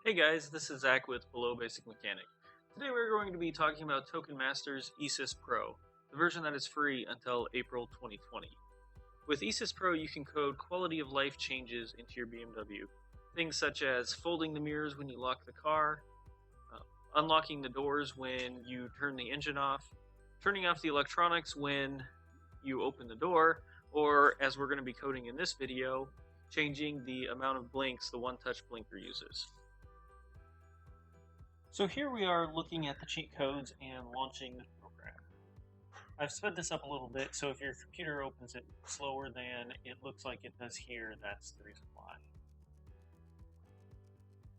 Hey guys, this is Zach with Below Basic Mechanic. Today we're going to be talking about TokenMaster's E-Sys Pro, the version that is free until April 2020. With E-Sys Pro, you can code quality of life changes into your BMW. Things such as folding the mirrors when you lock the car, unlocking the doors when you turn the engine off, turning off the electronics when you open the door, or as we're going to be coding in this video, changing the amount of blinks the one-touch blinker uses. So here we are looking at the cheat codes and launching the program. I've sped this up a little bit, so if your computer opens it slower than it looks like it does here, that's the reason why.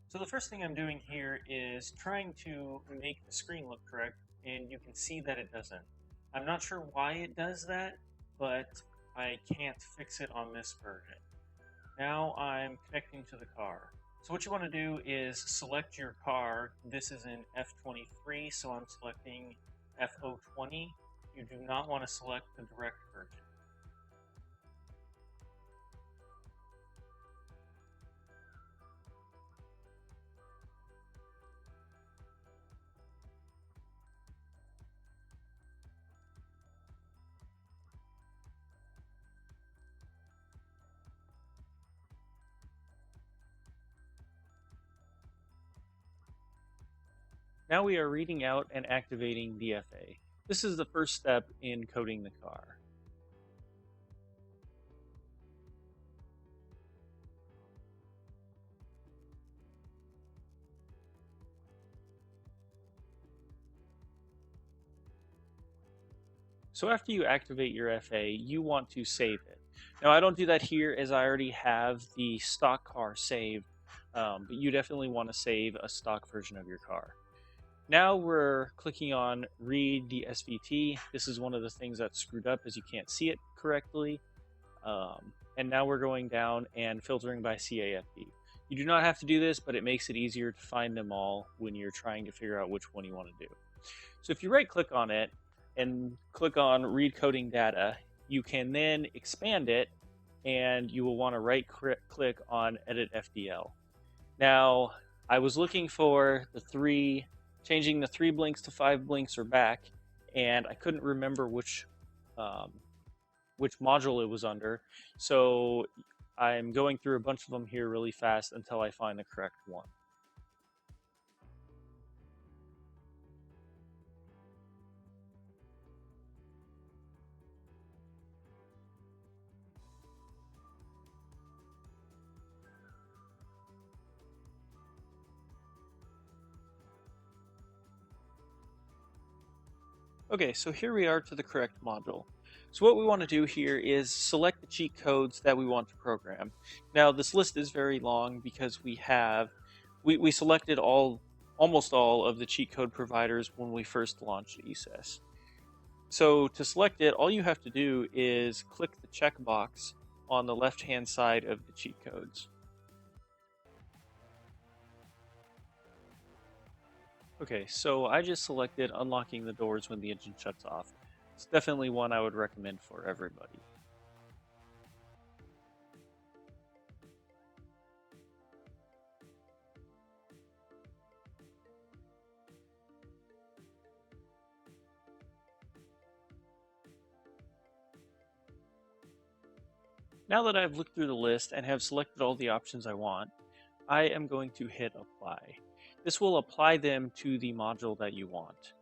So the first thing I'm doing here is trying to make the screen look correct, and you can see that it doesn't. I'm not sure why it does that, but I can't fix it on this version. Now I'm connecting to the car. So what you want to do is select your car. This is in F23, so I'm selecting F020. You do not want to select the direct version. Now we are reading out and activating DFA. This is the first step in coding the car. So after you activate your FA, you want to save it. Now I don't do that here as I already have the stock car saved, but you definitely want to save a stock version of your car. Now we're clicking on read the SVT. This is one of the things that's screwed up as you can't see it correctly. And now we're going down and filtering by CAFD. You do not have to do this, but it makes it easier to find them all when you're trying to figure out which one you want to do. So if you right click on it and click on read coding data, you can then expand it and you will want to right click on edit FDL. Now I was looking for changing the 3 blinks to 5 blinks or back, and I couldn't remember which module it was under. So I'm going through a bunch of them here really fast until I find the correct one. Okay, so here we are to the correct module. So what we want to do here is select the cheat codes that we want to program. Now this list is very long because we selected almost all of the cheat code providers when we first launched E-Sys. So to select it, all you have to do is click the checkbox on the left-hand side of the cheat codes. Okay, so I just selected unlocking the doors when the engine shuts off. It's definitely one I would recommend for everybody. Now that I've looked through the list and have selected all the options I want, I am going to hit apply. This will apply them to the module that you want.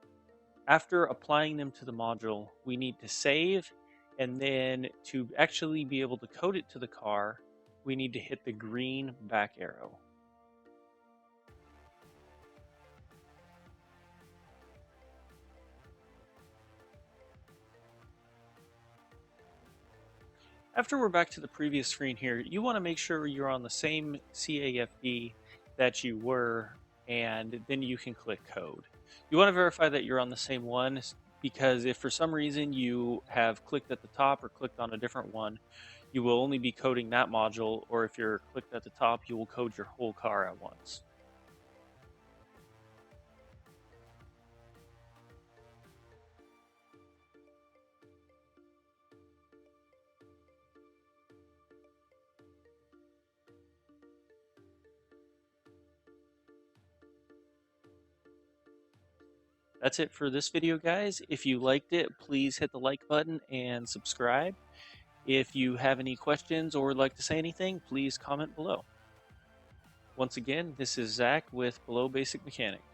After applying them to the module, we need to save, and then to actually be able to code it to the car, we need to hit the green back arrow. After we're back to the previous screen here, you want to make sure you're on the same CAFD that you were, and then you can click code. You want to verify that you're on the same one, because if for some reason you have clicked at the top or clicked on a different one, you will only be coding that module, or if you're clicked at the top, you will code your whole car at once. That's it for this video, guys. If you liked it, please hit the like button and subscribe. If you have any questions or would like to say anything, please comment below. Once again, this is Zach with Below Basic Mechanics.